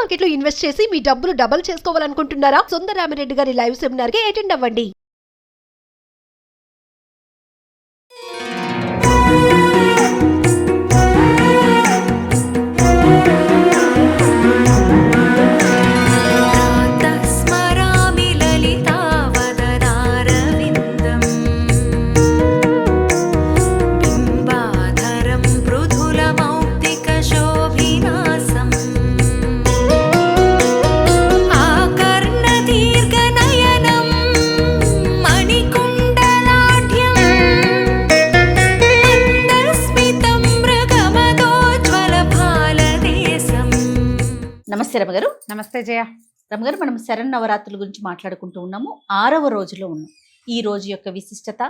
Market లో invest చేసి మీ డబ్బులు డబుల్ చేసుకోవాలనుకుంటున్నారా? సుందరరామిరెడ్డి గారి లైవ్ సెమినార్ కి అటెండ్ అవ్వండి. నమస్తే రమగారు. నమస్తే జయ. రమగారు, మనం శరన్నవరాత్రుల గురించి మాట్లాడుకుంటూ ఉన్నాము. 6వ రోజులో ఉన్నాం. ఈ రోజు యొక్క విశిష్టత,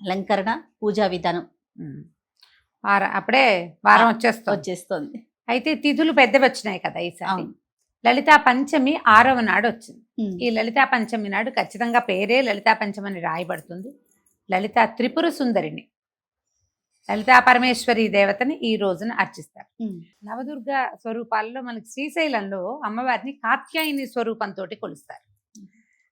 అలంకరణ, పూజా విధానం అప్పుడే వారం వచ్చేస్తోంది. అయితే తిథులు పెద్దవి వచ్చినాయి కదా ఈసారి. లలితా పంచమి 6వ నాడు వచ్చింది. ఈ లలితా పంచమి నాడు ఖచ్చితంగా పేరే లలితా పంచమి అని రాయబడుతుంది. లలితా త్రిపుర సుందరిని, లలితా పరమేశ్వరి దేవతని ఈ రోజున అర్చిస్తారు. నవదుర్గ స్వరూపాల్లో మనకి శ్రీశైలంలో అమ్మవారిని కాత్యాయని స్వరూపంతో కొలుస్తారు.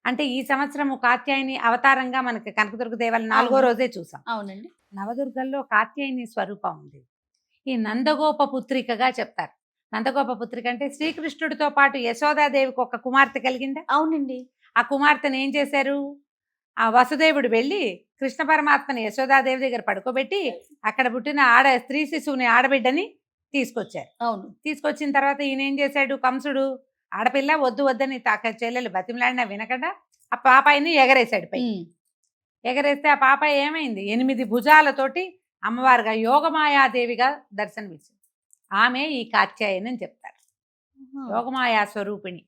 అంటే ఈ సంవత్సరము కాత్యాయని అవతారంగా మనకి కనకదుర్గ దేవాలయం 4వ రోజే చూసాం. అవునండి. నవదుర్గల్లో కాత్యాయని స్వరూపం ఉంది. ఈ నందగోప పుత్రికగా చెప్తారు. నందగోప పుత్రిక అంటే శ్రీకృష్ణుడితో పాటు యశోదాదేవికి ఒక కుమార్తె కలిగిందా? అవునండి. ఆ కుమార్తెను ఏం చేశారు? ఆ వసుదేవుడు వెళ్ళి కృష్ణ పరమాత్మని యశోదాదేవి దగ్గర పడుకోబెట్టి అక్కడ పుట్టిన స్త్రీ శిశువుని, ఆడబిడ్డని తీసుకొచ్చారు. అవును. తీసుకొచ్చిన తర్వాత ఈయన ఏం చేశాడు? కంసుడు ఆడపిల్ల వద్దు వద్దని చెల్లెలు బతిమలాడినా వినకుండా ఆ పాపాయిని ఎగరేశాడు పై. ఎగరేస్తే ఆ పాపాయి ఏమైంది? 8 భుజాలతోటి అమ్మవారిగా యోగమాయాదేవిగా దర్శనమిచ్చింది. ఆమె ఈ కాత్యాయని అని చెప్తారు, యోగమాయా స్వరూపిణి.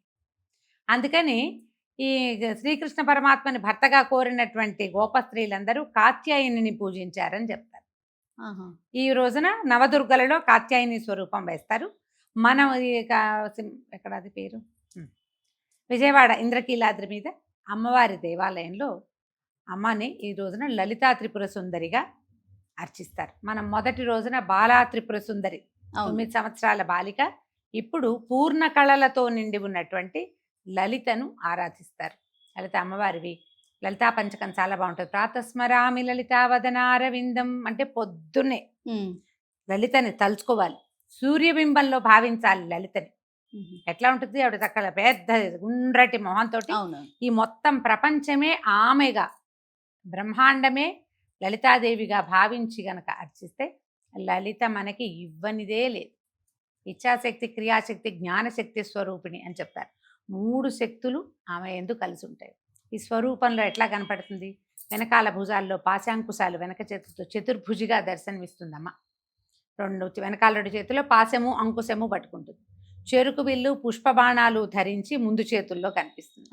అందుకని ఈ శ్రీకృష్ణ పరమాత్మని భర్తగా కోరినటువంటి గోపస్త్రీలందరూ కాత్యాయనిని పూజించారని చెప్తారు. ఈ రోజున నవదుర్గలలో కాత్యాయని స్వరూపం వేస్తారు. మనం ఎక్కడ అది పేరు విజయవాడ ఇంద్రకీలాద్రి మీద అమ్మవారి దేవాలయంలో అమ్మని ఈ రోజున లలితా త్రిపుర సుందరిగా అర్చిస్తారు. మనం మొదటి రోజున బాలా త్రిపుర సుందరి, 9 సంవత్సరాల బాలిక, ఇప్పుడు పూర్ణ కళలతో నిండి ఉన్నటువంటి లలితను ఆరాధిస్తారు. లలిత అమ్మవారివి లలితా పంచకం చాలా బాగుంటుంది. ప్రాతస్మరామి లలితా వదనారవిందం అంటే పొద్దున్నే లలితని తలుచుకోవాలి, సూర్యబింబంలో భావించాలి లలితని. ఎట్లా ఉంటుంది? ఆవిడ చక్కల పెద్ద గుండ్రటి మొహంతో ఈ మొత్తం ప్రపంచమే ఆమెగా, బ్రహ్మాండమే లలితాదేవిగా భావించి గనక అర్చిస్తే లలిత మనకి ఇవ్వనిదే లేదు. ఇచ్ఛాశక్తి, క్రియాశక్తి, జ్ఞానశక్తి స్వరూపిణి అని చెప్తారు. 3 శక్తులు ఆమె ఎందుకు కలిసి ఉంటాయి. ఈ స్వరూపంలో ఎట్లా కనపడుతుంది? వెనకాల భుజాల్లో పాశాంకుశాలు, వెనక చేతులతో చతుర్భుజిగా దర్శనమిస్తుందమ్మ. 2 వెనకాల 2 చేతుల్లో పాశము అంకుశము పట్టుకుంటుంది. చెరుకు బిల్లు, పుష్పబాణాలు ధరించి ముందు చేతుల్లో కనిపిస్తుంది.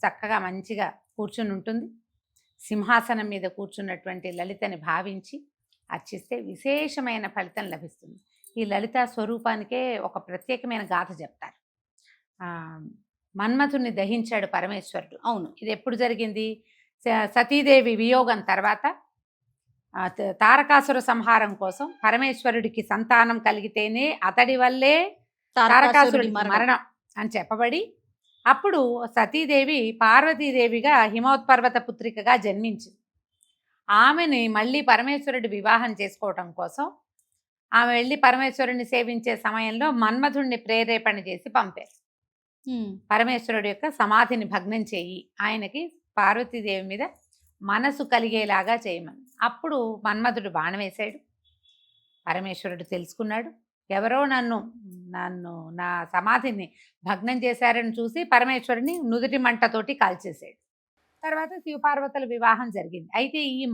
చక్కగా మంచిగా కూర్చుని ఉంటుంది. సింహాసనం మీద కూర్చున్నటువంటి లలితని భావించి అర్చిస్తే విశేషమైన ఫలితం లభిస్తుంది. ఈ లలితా స్వరూపానికే ఒక ప్రత్యేకమైన గాథ చెప్తారు. మన్మథుణ్ణి దహించాడు పరమేశ్వరుడు. అవును. ఇది ఎప్పుడు జరిగింది? సతీదేవి వియోగం తర్వాత తారకాసుర సంహారం కోసం పరమేశ్వరుడికి సంతానం కలిగితేనే అతడి వల్లే తారకాసురుడి మరణం అని చెప్పబడి, అప్పుడు సతీదేవి పార్వతీదేవిగా హిమోత్పర్వత పుత్రికగా జన్మించింది. ఆమెని మళ్ళీ పరమేశ్వరుడి వివాహం చేసుకోవటం కోసం ఆమె వెళ్ళి పరమేశ్వరుడిని సేవించే సమయంలో మన్మథుడిని ప్రేరేపణ చేసి పంపారు. పరమేశ్వరుడు యొక్క సమాధిని భగ్నం చేయి, ఆయనకి పార్వతీదేవి మీద మనసు కలిగేలాగా చేయమని. అప్పుడు మన్మథుడు బాణం వేశాడు. పరమేశ్వరుడు తెలుసుకున్నాడు, ఎవరో నన్ను నా సమాధిని భగ్నం చేశారని చూసి పరమేశ్వరుని నుదుటి మంటతోటి కాల్చేశాడు. తర్వాత శివపార్వతుల వివాహం జరిగింది. అయితే ఈ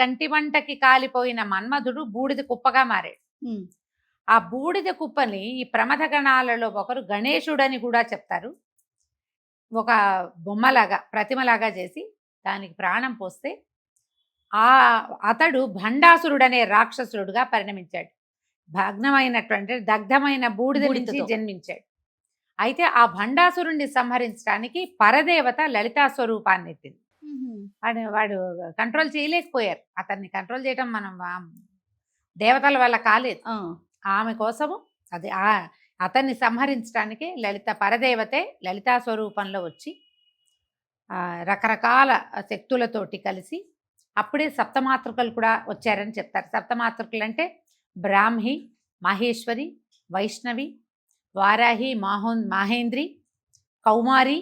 కంటి మంటకి కాలిపోయిన మన్మధుడు బూడిద కుప్పగా మారాడు. ఆ బూడిద కుప్పని ఈ ప్రమథ గణాలలో ఒకరు గణేశుడని కూడా చెప్తారు. ఒక బొమ్మలాగా, ప్రతిమలాగా చేసి దానికి ప్రాణం పోస్తే అతడు భండాసురుడనే రాక్షసుడుగా పరిణమించాడు. భగ్నమైనటువంటి దగ్ధమైన బూడిద నుంచి జన్మించాడు. అయితే ఆ భండాసురుణ్ణి సంహరించడానికి పరదేవత లలితా స్వరూపాన్ని ఎత్తింది. వాడు కంట్రోల్ చేయలేకపోయారు. అతన్ని కంట్రోల్ చేయడం మనం దేవతల వల్ల కాలేదు. ఆమె కోసము అది అతన్ని సంహరించడానికి లలిత పరదేవతే లలితా స్వరూపంలో వచ్చి రకరకాల శక్తులతోటి కలిసి అప్పుడే సప్తమాతృకలు కూడా వచ్చారని చెప్తారు. సప్తమాతృకలు అంటే బ్రాహ్మి, మహేశ్వరి, వైష్ణవి, వారాహి, మాహేంద్రి, కౌమారి,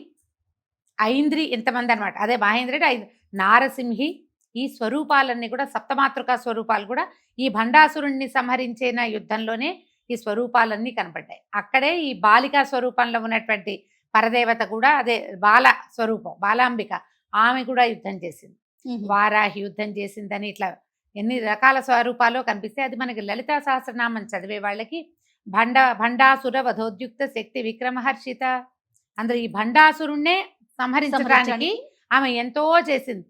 ఐంద్రి, ఇంతమంది అనమాట. అదే మాహేంద్రి అంటే నారసింహి. ఈ స్వరూపాలన్నీ కూడా సప్తమాతృకా స్వరూపాలు కూడా ఈ భండాసురుణ్ణి సంహరించిన యుద్ధంలోనే ఈ స్వరూపాలన్నీ కనపడ్డాయి. అక్కడే ఈ బాలికా స్వరూపంలో ఉన్నటువంటి పరదేవత కూడా అదే బాల స్వరూపం, బాలాంబిక, ఆమె కూడా యుద్ధం చేసింది. వారాహి యుద్ధం చేసిందని ఇట్లా ఎన్ని రకాల స్వరూపాలు కనిపిస్తే అది మనకి లలితా సహస్రనామం చదివే వాళ్ళకి భండాసుర వధోద్యుక్త శక్తి విక్రమహర్షిత, అందులో ఈ భండాసురుణ్ణే సంహరించడానికి ఆమె ఎంతో చేసింది,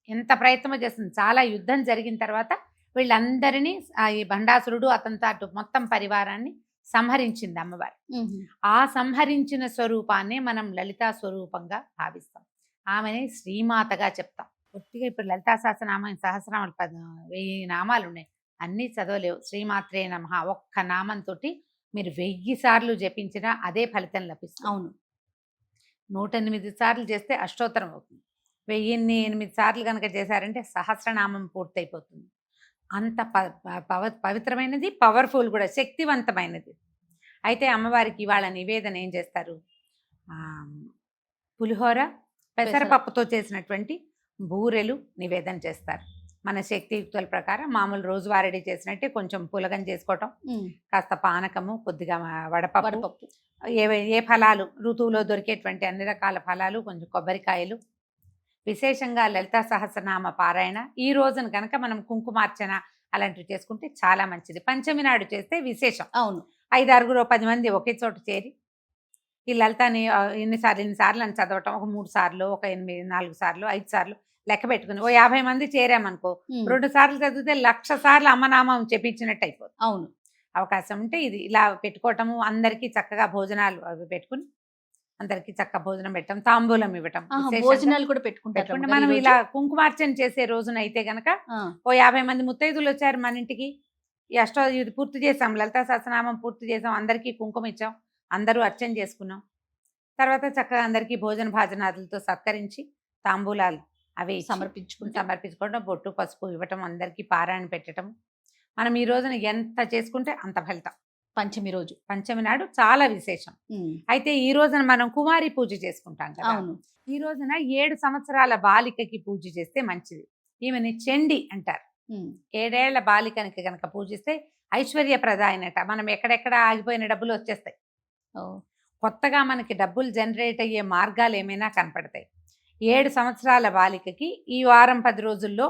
ఎంత ప్రయత్నం చేసింది. చాలా యుద్ధం జరిగిన తర్వాత వీళ్ళందరినీ ఈ భండాసురుడు అతనితో మొత్తం పరివారాన్ని సంహరించింది అమ్మవారు. ఆ సంహరించిన స్వరూపాన్ని మనం లలితా స్వరూపంగా భావిస్తాం. ఆమెని శ్రీమాతగా చెప్తాం. పూర్తిగా ఇప్పుడు లలితా సహస్రనామాలు 1000 నామాలు ఉన్నాయి, అన్నీ చదవలేవు. శ్రీమాత్రే నమః ఒక్క నామంతో మీరు 1000 సార్లు జపించినా అదే ఫలితం లభిస్తుంది. అవును, 108 సార్లు చేస్తే అష్టోత్తరం అవుతుంది. 1008 సార్లు కనుక చేశారంటే సహస్రనామం పూర్తయిపోతుంది. అంత పవిత్రమైనది, పవర్ఫుల్ కూడా, శక్తివంతమైనది. అయితే అమ్మవారికి ఇవాళ నివేదన ఏం చేస్తారు? పులిహోర, పెసరపప్పుతో చేసినటువంటి బూరెలు నివేదన చేస్తారు. మన శక్తియుక్తుల ప్రకారం మామూలు రోజువారీ చేసినట్టే కొంచెం పులగం చేసుకోవటం, కాస్త పానకము, కొద్దిగా వడపప్పు, ఏ ఫలాలు ఋతువులో దొరికేటువంటి అన్ని రకాల ఫలాలు, కొంచెం కొబ్బరికాయలు. విశేషంగా లలితా సహస్రనామ పారాయణ ఈ రోజున కనుక మనం కుంకుమార్చన అలాంటివి చేసుకుంటే చాలా మంచిది. పంచమి నాడు చేస్తే విశేషం. అవును, 5, 6, 10 మంది ఒకే చోట చేరి ఈ లలితాని ఎన్నిసార్లు అని చదవటం, ఒక 3 సార్లు, ఒక 8, 4 సార్లు, 5 సార్లు లెక్క పెట్టుకుని 50 మంది చేరామనుకో, 2 సార్లు చదివితే 1,00,000 సార్లు అమ్మనామం చెప్పించినట్టు అయిపోతుంది. అవును, అవకాశం ఉంటే ఇది ఇలా పెట్టుకోవటము, అందరికీ చక్కగా భోజనాలు అవి పెట్టుకుని అందరికి చక్క భోజనం పెట్టడం, తాంబూలం ఇవ్వటం, భోజనాలు కూడా పెట్టుకుంటారు. మనం ఇలా కుంకుమార్చన చేసే రోజున అయితే గనక 50 మంది ముత్తైదులు వచ్చారు మన ఇంటికి, ఈ ఇది పూర్తి చేసాం, లలితా సహస్రనామం పూర్తి చేసాం, అందరికీ కుంకుమ ఇచ్చాం, అందరూ అర్చన చేసుకున్నాం. తర్వాత చక్కగా అందరికీ భోజన భాజనాదులతో సత్కరించి తాంబూలాలు అవి సమర్పించుకోవడం, బొట్టు పసుపు ఇవ్వటం, అందరికీ పారాయణ పెట్టడం. మనం ఈ రోజున ఎంత చేసుకుంటే అంత ఫలితం. పంచమి నాడు చాలా విశేషం. అయితే ఈ రోజున మనం కుమారి పూజ చేసుకుంటాం కదా. ఈ రోజున 7 సంవత్సరాల బాలికకి పూజ చేస్తే మంచిది. ఈమెని చండి అంటారు. 7 ఏళ్ల బాలికనికి కనుక పూజిస్తే ఐశ్వర్యప్రదాయనట. మనం ఎక్కడెక్కడ ఆగిపోయిన డబ్బులు వచ్చేస్తాయి, కొత్తగా మనకి డబ్బులు జనరేట్ అయ్యే మార్గాలు ఏమైనా కనపడతాయి. 7 సంవత్సరాల బాలికకి ఈ వారం 10 రోజుల్లో,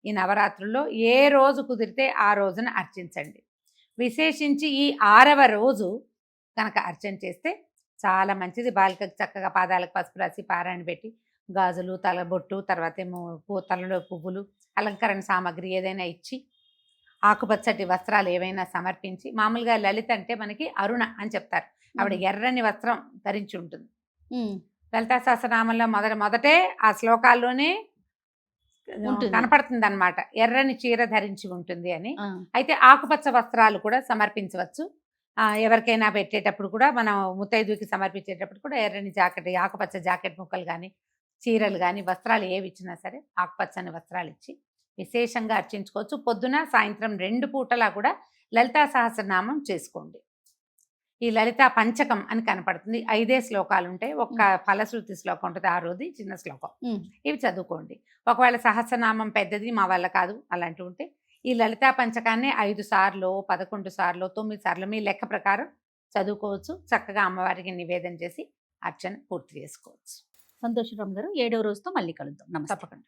ఈ నవరాత్రుల్లో ఏ రోజు కుదిరితే ఆ రోజున అర్చించండి. విశేషించి ఈ 6వ రోజు కనుక అర్చన చేస్తే చాలా మంచిది. బాలికకు చక్కగా పాదాలకు పసుపు రాసి పారాయణ పెట్టి గాజులు, తలబొట్టు, తర్వాత ఏమో తలలో పువ్వులు, అలంకరణ సామాగ్రి ఏదైనా ఇచ్చి, ఆకుపచ్చటి వస్త్రాలు ఏవైనా సమర్పించి, మామూలుగా లలిత అంటే మనకి అరుణ అని చెప్తారు. ఆవిడ ఎర్రని వస్త్రం ధరించి ఉంటుంది. లలితా సహస్రనామంలో మొదటే ఆ శ్లోకాల్లోనే కనపడుతుంది అనమాట, ఎర్రని చీర ధరించి ఉంటుంది అని. అయితే ఆకుపచ్చ వస్త్రాలు కూడా సమర్పించవచ్చు. ఎవరికైనా పెట్టేటప్పుడు కూడా, మనం ముత్తైదుకి సమర్పించేటప్పుడు కూడా ఎర్రని జాకెట్, ఆకుపచ్చ జాకెట్ ముక్కలు కానీ, చీరలు కానీ, వస్త్రాలు ఏవి ఇచ్చినా సరే ఆకుపచ్చని వస్త్రాలు ఇచ్చి విశేషంగా అర్చించుకోవచ్చు. పొద్దున సాయంత్రం 2 పూటలా కూడా లలితా సహస్రనామం చేసుకోండి. ఈ లలితా పంచకం అని కనపడుతుంది. 5 శ్లోకాలు ఉంటాయి, ఒక్క ఫలశ్రుతి శ్లోకం ఉంటుంది, 6వది చిన్న శ్లోకం. ఇవి చదువుకోండి. ఒకవేళ సహస్రనామం పెద్దది మా వల్ల కాదు అలాంటివి ఉంటే ఈ లలితా పంచకాన్ని 5 సార్లు, 11 సార్లు, 9 సార్లు మీ లెక్క ప్రకారం చదువుకోవచ్చు. చక్కగా అమ్మవారికి నివేదన చేసి అర్చన పూర్తి చేసుకోవచ్చు. సంతోషరామ్ గారు, 7వ రోజుతో మళ్ళీ కలుద్దాం. తప్పకుండా.